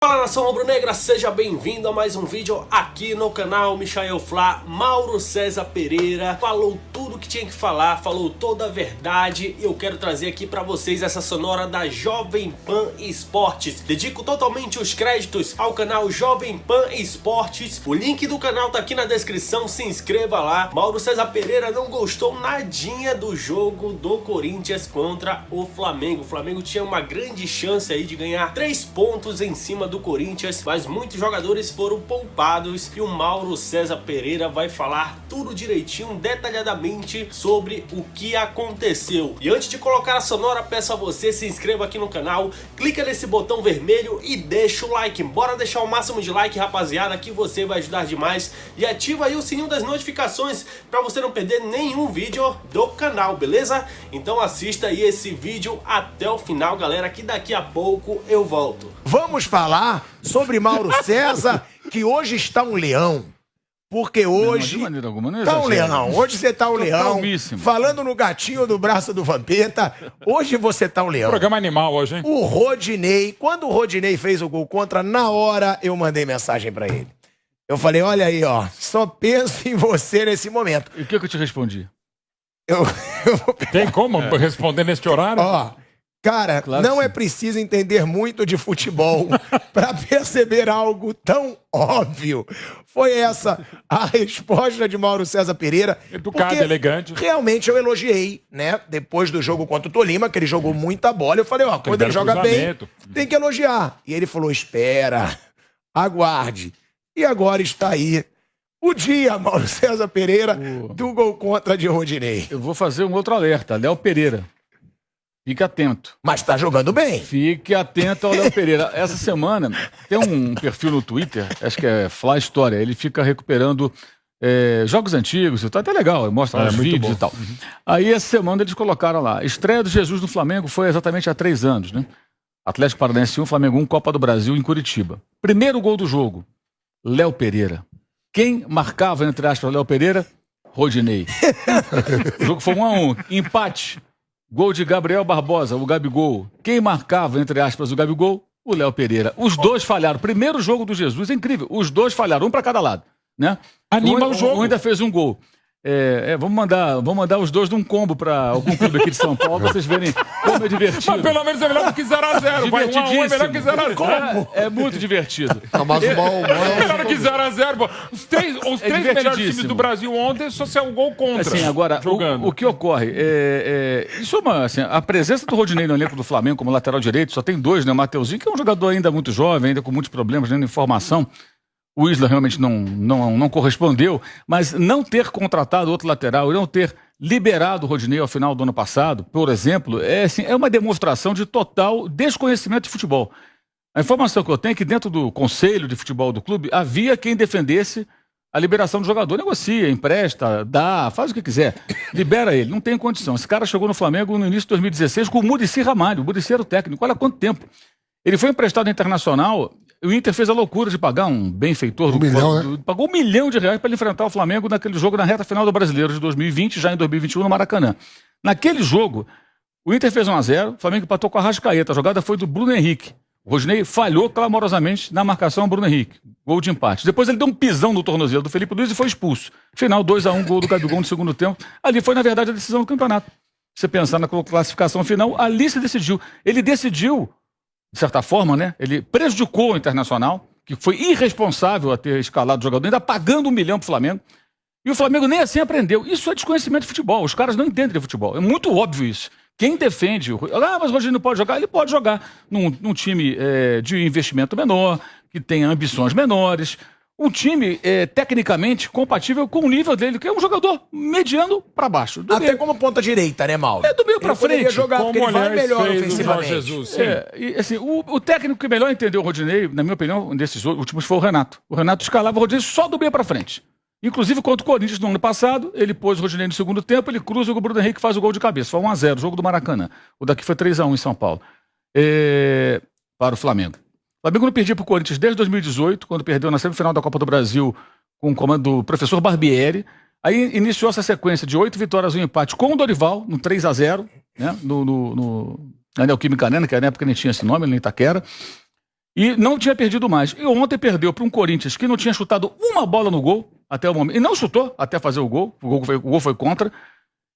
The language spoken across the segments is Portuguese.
Fala, nação rubro-negra, seja bem-vindo a mais um vídeo aqui no canal Michael Flá. Mauro César Pereira falou tudo que tinha que falar, falou toda a verdade e eu quero trazer aqui pra vocês essa sonora da Jovem Pan Esportes. Dedico totalmente os créditos ao canal Jovem Pan Esportes. O link do canal tá aqui na descrição, se inscreva lá. Mauro César Pereira não gostou nadinha do jogo do Corinthians contra o Flamengo. O Flamengo tinha uma grande chance aí de ganhar 3 pontos em cima do Corinthians, mas muitos jogadores foram poupados e o Mauro César Pereira vai falar tudo direitinho, detalhadamente sobre o que aconteceu. E antes de colocar a sonora, peço a você, se inscreva aqui no canal, clica nesse botão vermelho e deixa o like. Bora deixar o máximo de like, rapaziada, que você vai ajudar demais. E ativa aí o sininho das notificações para você não perder nenhum vídeo do canal, beleza? Então assista aí esse vídeo até o final, galera, que daqui a pouco eu volto. Vamos falar sobre Mauro César, que hoje está um leão. Porque hoje de maneira alguma, não tá um exagera. leão. Hoje você tá um leão. Calmíssimo. Falando no gatinho do braço do Vampeta, hoje você tá um leão. Programa animal hoje, hein? O Rodinei, quando o Rodinei fez o gol contra, na hora eu mandei mensagem pra ele. Eu falei, olha aí, ó, só penso em você nesse momento. E o que eu te respondi? Eu vou Tem como responder neste horário? Ó, cara, Claro não que é sim. preciso entender muito de futebol para perceber algo tão óbvio. Foi essa a resposta de Mauro César Pereira. Educado, porque elegante. Realmente eu elogiei, né? Depois do jogo contra o Tolima, que ele jogou muita bola, eu falei, ó, quando ele belo joga bem, cruzamento. tem que elogiar. E ele falou, espera, aguarde. E agora está aí o dia, Mauro César Pereira, do gol contra de Rodinei. Eu vou fazer um outro alerta. Léo Pereira. Fique atento. Mas tá jogando bem. Fique atento ao Léo Pereira. Essa semana tem um perfil no Twitter, acho que é Fla História. Ele fica recuperando jogos antigos. Tá até legal, ele mostra os muito vídeos bom. e tal. Aí essa semana eles colocaram lá. Estreia do Jesus no Flamengo foi exatamente há 3 anos, né? Atlético Paranaense 1, Flamengo 1, Copa do Brasil em Curitiba. Primeiro gol do jogo, Léo Pereira. Quem marcava, entre aspas, Léo Pereira? Rodinei. O jogo foi 1-1. Empate. Gol de Gabriel Barbosa, o Gabigol. Quem marcava, entre aspas, o Gabigol? O Léo Pereira. Os dois falharam. Primeiro jogo do Jesus, é incrível. Os dois falharam, um para cada lado, né? Anima o jogo. Um ainda fez um gol. Vamos mandar os dois num combo para algum clube aqui de São Paulo, pra vocês verem como é divertido. Mas pelo menos é melhor do que 0x0. Vai 1-1 é melhor que 0x0. É muito divertido. Mas É melhor do que 0x0. Pô. Os três melhores times divertidíssimo. do Brasil ontem só saiu um gol contra. Assim, agora, jogando. o que ocorre isso é assim, a presença do Rodinei no elenco do Flamengo como lateral direito, só tem 2, né? O Mateuzinho, que é um jogador ainda muito jovem, ainda com muitos problemas, né, em formação. O Isla realmente não correspondeu, mas não ter contratado outro lateral e não ter liberado o Rodinei ao final do ano passado, por exemplo, é uma demonstração de total desconhecimento de futebol. A informação que eu tenho é que dentro do conselho de futebol do clube havia quem defendesse a liberação do jogador. Negocia, empresta, dá, faz o que quiser. Libera ele, não tem condição. Esse cara chegou no Flamengo no início de 2016 com o Muricy Ramalho. O Muricy era o técnico, olha quanto tempo. Ele foi emprestado ao Internacional. O Inter fez a loucura de pagar um benfeitor. Pagou R$1 milhão para ele enfrentar o Flamengo naquele jogo na reta final do Brasileiro de 2020, já em 2021 no Maracanã. Naquele jogo, o Inter fez 1-0, o Flamengo empatou com a Arrascaeta. A jogada foi do Bruno Henrique. O Rodinei falhou clamorosamente na marcação ao Bruno Henrique. Gol de empate. Depois ele deu um pisão no tornozelo do Felipe Luiz e foi expulso. Final 2-1, gol do Gabigol no segundo tempo. Ali foi, na verdade, a decisão do campeonato. Se você pensar na classificação final, ali se decidiu. Ele decidiu, de certa forma, né? Ele prejudicou o Internacional, que foi irresponsável a ter escalado o jogador, ainda pagando R$1 milhão pro Flamengo. E o Flamengo nem assim aprendeu. Isso é desconhecimento de futebol. Os caras não entendem de futebol. É muito óbvio isso. Quem defende... mas o Rodinei não pode jogar? Ele pode jogar num time de investimento menor, que tem ambições menores. Um time tecnicamente compatível com o nível dele, que é um jogador mediano para baixo. Até como ponta direita, né, Mauro? Do meio para frente. Jogar, porque ele vai aliás, melhor fez o ofensivamente. Jorge Jesus, sim. E, assim, o técnico que melhor entendeu o Rodinei, na minha opinião, desses últimos foi o Renato. O Renato escalava o Rodinei só do meio para frente. Inclusive, contra o Corinthians no ano passado, ele pôs o Rodinei no segundo tempo, ele cruza o Bruno Henrique faz o gol de cabeça. Foi 1-0, jogo do Maracanã. O daqui foi 3-1 em São Paulo. Para o Flamengo. O Flamengo não perdia para o Corinthians desde 2018, quando perdeu na semifinal da Copa do Brasil com o comando do professor Barbieri. Aí iniciou essa sequência de 8 vitórias e um empate com o Dorival, no 3-0, né, na Neoquímica Arena, que na época nem tinha esse nome, nem Itaquera. E não tinha perdido mais. E ontem perdeu para um Corinthians que não tinha chutado uma bola no gol até o momento. E não chutou até fazer o gol. O gol foi contra.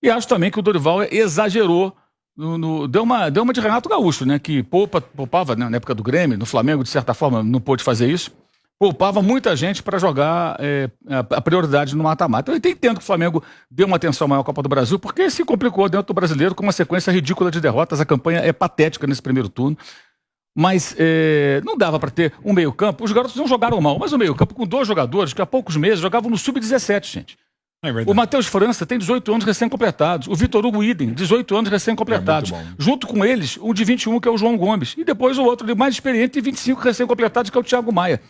E acho também que o Dorival exagerou. Deu uma de Renato Gaúcho, né? Que poupava, né, na época do Grêmio, no Flamengo, de certa forma, não pôde fazer isso. Poupava muita gente para jogar a prioridade no mata-mata. Eu entendo que o Flamengo deu uma atenção maior à Copa do Brasil, porque se complicou dentro do brasileiro com uma sequência ridícula de derrotas. A campanha é patética nesse primeiro turno. Mas não dava para ter um meio-campo. Os garotos não jogaram mal, mas o meio-campo com 2 jogadores que há poucos meses jogavam no sub-17, gente. O Matheus França tem 18 anos recém-completados. O Vitor Hugo Idem, 18 anos recém-completados. Junto com eles, um de 21, que é o João Gomes. E depois o outro, de mais experiente, de 25 recém-completados, que é o Thiago Maia.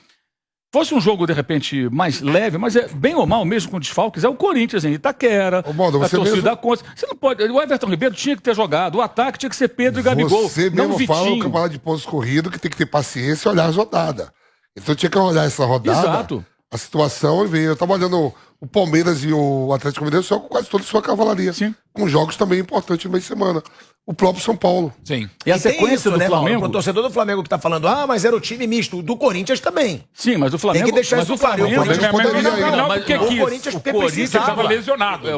Fosse um jogo, de repente, mais leve, mas bem ou mal mesmo com desfalques, é o Corinthians em Itaquera, a torcida contra. Você não pode. O Everton Ribeiro tinha que ter jogado, o ataque tinha que ser Pedro e Gabigol. Você mesmo fala no campeonato de pontos corrido que tem que ter paciência e olhar as rodadas. Então tinha que olhar essa rodada. Exato. A situação e ver. Eu tava olhando o Palmeiras e o Atlético Mineiro só com quase toda a sua cavalaria. Sim. Com jogos também importantes no meio de semana. O próprio São Paulo. Sim. E a sequência isso, do Flamengo... O torcedor do Flamengo que tá falando, mas era o time misto. Do Corinthians também. Sim, mas o Flamengo... Tem que deixar isso claro. O Corinthians Corinthians estava lesionado.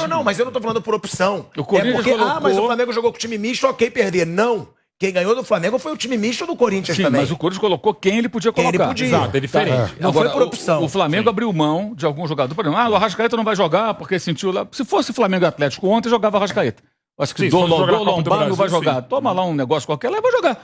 Não, mas eu não tô falando por opção. O Corinthians colocou... mas o Flamengo jogou com o time misto, ok, perder. Não. Quem ganhou do Flamengo foi o time misto do Corinthians também. Mas o Corinthians colocou quem ele podia colocar. Ele podia. Exato, é diferente. Não agora, foi por opção. O Flamengo abriu mão de algum jogador. Por exemplo, o Arrascaeta não vai jogar porque sentiu lá... Se fosse Flamengo e Atlético ontem, jogava Arrascaeta. Acho que Lombardo não vai jogar. Toma lá um negócio qualquer, lá vai jogar.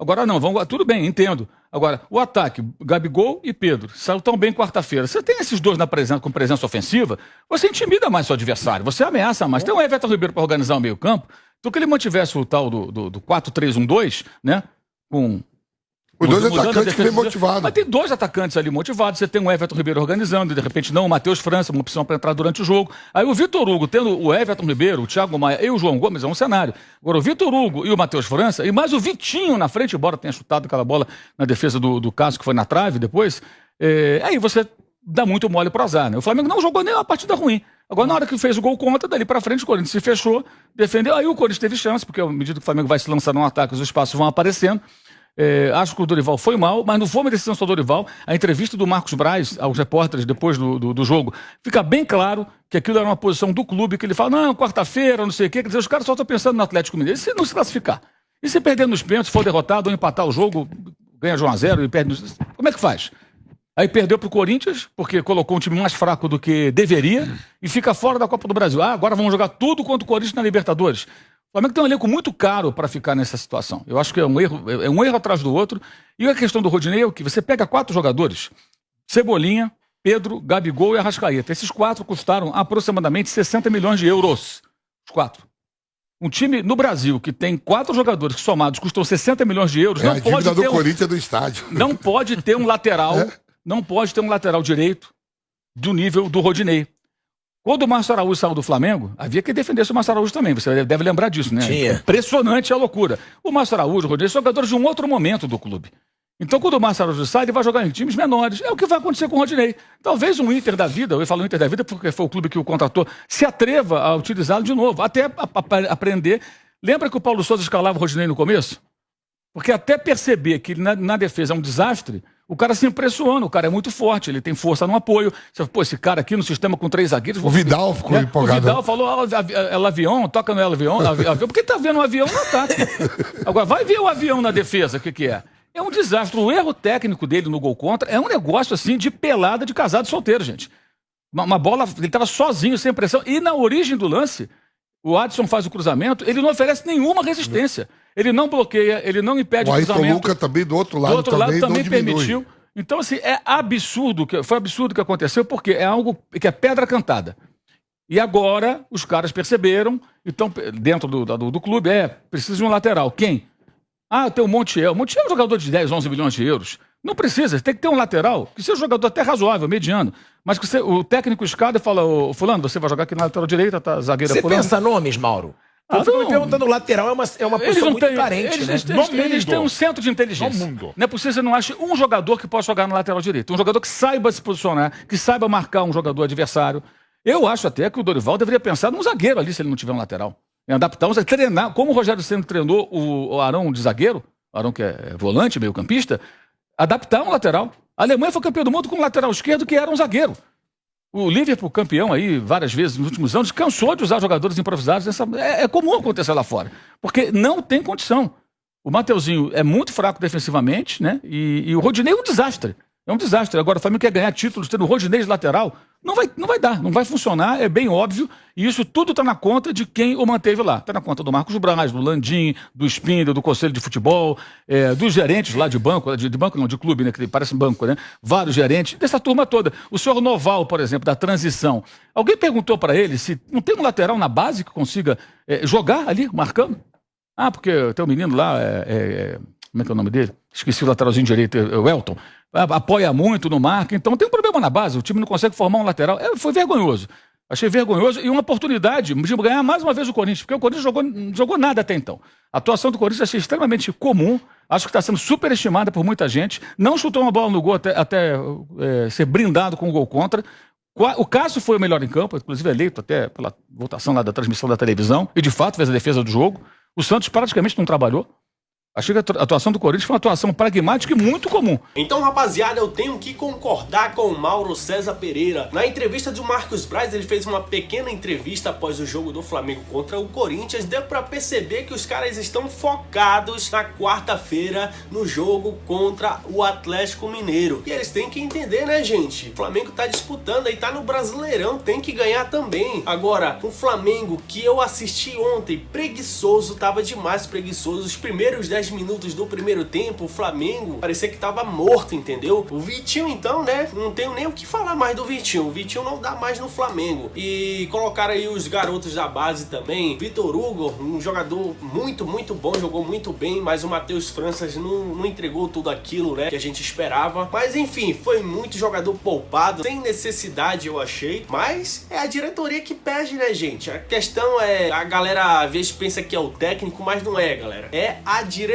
Agora não, tudo bem, entendo. Agora, o ataque, Gabigol e Pedro, saiu tão bem quarta-feira. Você tem esses dois com presença ofensiva, você intimida mais seu adversário, você ameaça mais. Tem o Everton Ribeiro para organizar o meio-campo, então que ele mantivesse o tal do 4-3-1-2, né? Com os 2 atacantes bem motivados. Mas tem 2 atacantes ali motivados. Você tem o Everton Ribeiro organizando, de repente não, o Matheus França, uma opção para entrar durante o jogo. Aí o Vitor Hugo, tendo o Everton Ribeiro, o Thiago Maia e o João Gomes, é um cenário. Agora o Vitor Hugo e o Matheus França, e mais o Vitinho na frente, embora tenha chutado aquela bola na defesa do Cássio, que foi na trave depois, aí você dá muito mole pro azar, né? O Flamengo não jogou nem uma partida ruim. Agora, na hora que fez o gol contra, dali pra frente, o Corinthians se fechou, defendeu. Aí o Corinthians teve chance, porque à medida que o Flamengo vai se lançando no ataque, os espaços vão aparecendo. Acho que o Dorival foi mal, mas não foi uma decisão só do Dorival. A entrevista do Marcos Braz aos repórteres depois do jogo, fica bem claro que aquilo era uma posição do clube, que ele fala, não, quarta-feira, não sei o quê. Quer dizer, os caras só estão pensando no Atlético Mineiro. E se não se classificar? E se perder nos pênaltis, for derrotado ou empatar o jogo, ganha de 1-0 e perde nos... Como é que faz? Aí perdeu pro Corinthians, porque colocou um time mais fraco do que deveria, e fica fora da Copa do Brasil. Agora vamos jogar tudo contra o Corinthians na Libertadores. O Flamengo tem um elenco muito caro para ficar nessa situação. Eu acho que é um erro atrás do outro. E a questão do Rodinei é o que? Você pega 4 jogadores, Cebolinha, Pedro, Gabigol e Arrascaeta. Esses 4 custaram aproximadamente 60 milhões de euros. Os 4. Um time no Brasil que tem 4 jogadores que somados custam 60 milhões de euros, não pode ter Corinthians do estádio. Não pode ter um lateral, não pode ter um lateral direito do nível do Rodinei. Quando o Márcio Araújo saiu do Flamengo, havia que defender o Márcio Araújo também. Você deve lembrar disso, né? Tinha. Impressionante a loucura. O Márcio Araújo, o Rodinei, são jogadores de um outro momento do clube. Então, quando o Márcio Araújo sai, ele vai jogar em times menores. É o que vai acontecer com o Rodinei. Talvez um Inter da vida, eu falo Inter da vida porque foi o clube que o contratou, se atreva a utilizá-lo de novo, até aprender. Lembra que o Paulo Souza escalava o Rodinei no começo? Porque até perceber que na defesa é um desastre, o cara se impressiona, o cara é muito forte, ele tem força no apoio. Você, esse cara aqui no sistema com 3 zagueiros... O Vidal ficou empolgado. O Vidal falou, El Avião, toca no El Avião, porque tá vendo o avião no ataque. Agora, vai ver o avião na defesa, o que é? É um desastre. O erro técnico dele no gol contra é um negócio assim de pelada de casado solteiro, gente. Uma bola, ele estava sozinho, sem pressão. E na origem do lance, o Adson faz o cruzamento, ele não oferece nenhuma resistência. Ele não bloqueia, ele não impede o cruzamento. O Ayrton Lucas também do outro lado também permitiu. Então, assim, é absurdo, foi absurdo o que aconteceu, porque é algo que é pedra cantada. E agora os caras perceberam, então, dentro do clube, precisa de um lateral. Quem? Tem o Montiel. O Montiel é um jogador de 10, 11 milhões de euros. Não precisa, tem que ter um lateral, que seja um jogador até razoável, mediano. Mas que o técnico escada e fala, fulano, você vai jogar aqui na lateral direita, tá zagueira Você fulano. pensa nomes, Mauro? Eu fico me perguntando, o lateral é uma posição muito carente, né? Eles têm um centro de inteligência. Não é possível que você não ache um jogador que possa jogar no lateral direito. Um jogador que saiba se posicionar, que saiba marcar um jogador adversário. Eu acho até que o Dorival deveria pensar num zagueiro ali, se ele não tiver um lateral. Em adaptar, treinar, como o Rogério Ceni treinou o Arão de zagueiro, o Arão que é volante, meio campista, adaptar um lateral. A Alemanha foi campeã do mundo com um lateral esquerdo que era um zagueiro. O Liverpool, campeão aí várias vezes nos últimos anos, cansou de usar jogadores improvisados. É comum acontecer lá fora, porque não tem condição. O Mateuzinho é muito fraco defensivamente, né? E o Rodinei é um desastre. É um desastre. Agora, o Flamengo quer ganhar títulos tendo o Rodinei de lateral. Não vai dar, não vai funcionar, é bem óbvio. E isso tudo está na conta de quem o manteve lá. Está na conta do Marcos Braz, do Landim, do Spindle, do Conselho de Futebol, dos gerentes lá de banco, de banco não, de clube, né? Que parece banco, né? Vários gerentes, dessa turma toda. O senhor Noval, por exemplo, da transição. Alguém perguntou para ele se não tem um lateral na base que consiga jogar ali, marcando? Ah, porque tem um menino lá, como é que é o nome dele? Esqueci o lateralzinho direito, o Elton. Apoia muito no marca, então tem um problema na base, o time não consegue formar um lateral. Foi vergonhoso. Achei vergonhoso e uma oportunidade de ganhar mais uma vez o Corinthians, porque o Corinthians não jogou nada até então. A atuação do Corinthians achei extremamente comum, acho que está sendo superestimada por muita gente, não chutou uma bola no gol até ser brindado com um gol contra. O Cássio foi o melhor em campo, inclusive eleito até pela votação lá da transmissão da televisão, e de fato fez a defesa do jogo. O Santos praticamente não trabalhou. Achei que a atuação do Corinthians foi uma atuação pragmática e muito comum. Então, rapaziada, eu tenho que concordar com o Mauro César Pereira. Na entrevista do Marcos Braz, ele fez uma pequena entrevista após o jogo do Flamengo contra o Corinthians. Deu pra perceber que os caras estão focados na quarta-feira no jogo contra o Atlético Mineiro. E eles têm que entender, né, gente? O Flamengo tá disputando aí, tá no Brasileirão, tem que ganhar também. Agora, o Flamengo que eu assisti ontem, preguiçoso, tava demais preguiçoso. Os primeiros 10 minutos do primeiro tempo, o Flamengo parecia que tava morto, entendeu? O Vitinho, então, né? Não tenho nem o que falar mais do Vitinho. O Vitinho não dá mais no Flamengo. E colocaram aí os garotos da base também. Vitor Hugo, um jogador muito, muito bom, jogou muito bem, mas o Matheus Franças não entregou tudo aquilo, né, que a gente esperava. Mas enfim, foi muito jogador poupado, sem necessidade, eu achei. Mas é a diretoria que perde, né, gente? A questão é, a galera às vezes pensa que é o técnico, mas não é, galera. É a diretoria.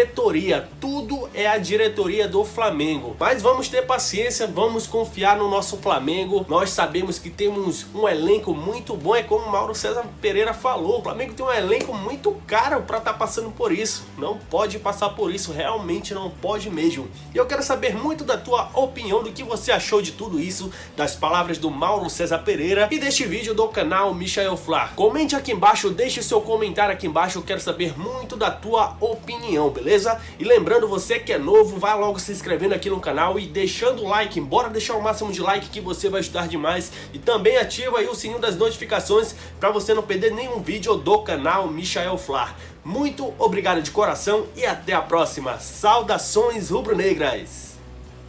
Tudo é a diretoria do Flamengo. Mas vamos ter paciência, vamos confiar no nosso Flamengo. Nós sabemos que temos um elenco muito bom, é como o Mauro César Pereira falou. O Flamengo tem um elenco muito caro para estar passando por isso. Não pode passar por isso, realmente não pode mesmo. E eu quero saber muito da tua opinião, do que você achou de tudo isso, das palavras do Mauro César Pereira e deste vídeo do canal Michael Flá. Comente aqui embaixo, deixe o seu comentário aqui embaixo, eu quero saber muito da tua opinião, beleza? E lembrando, você que é novo, vai logo se inscrevendo aqui no canal e deixando o like. Bora deixar o máximo de like que você vai ajudar demais. E também ativa aí o sininho das notificações para você não perder nenhum vídeo do canal Michael Flá. Muito obrigado de coração e até a próxima. Saudações rubro-negras!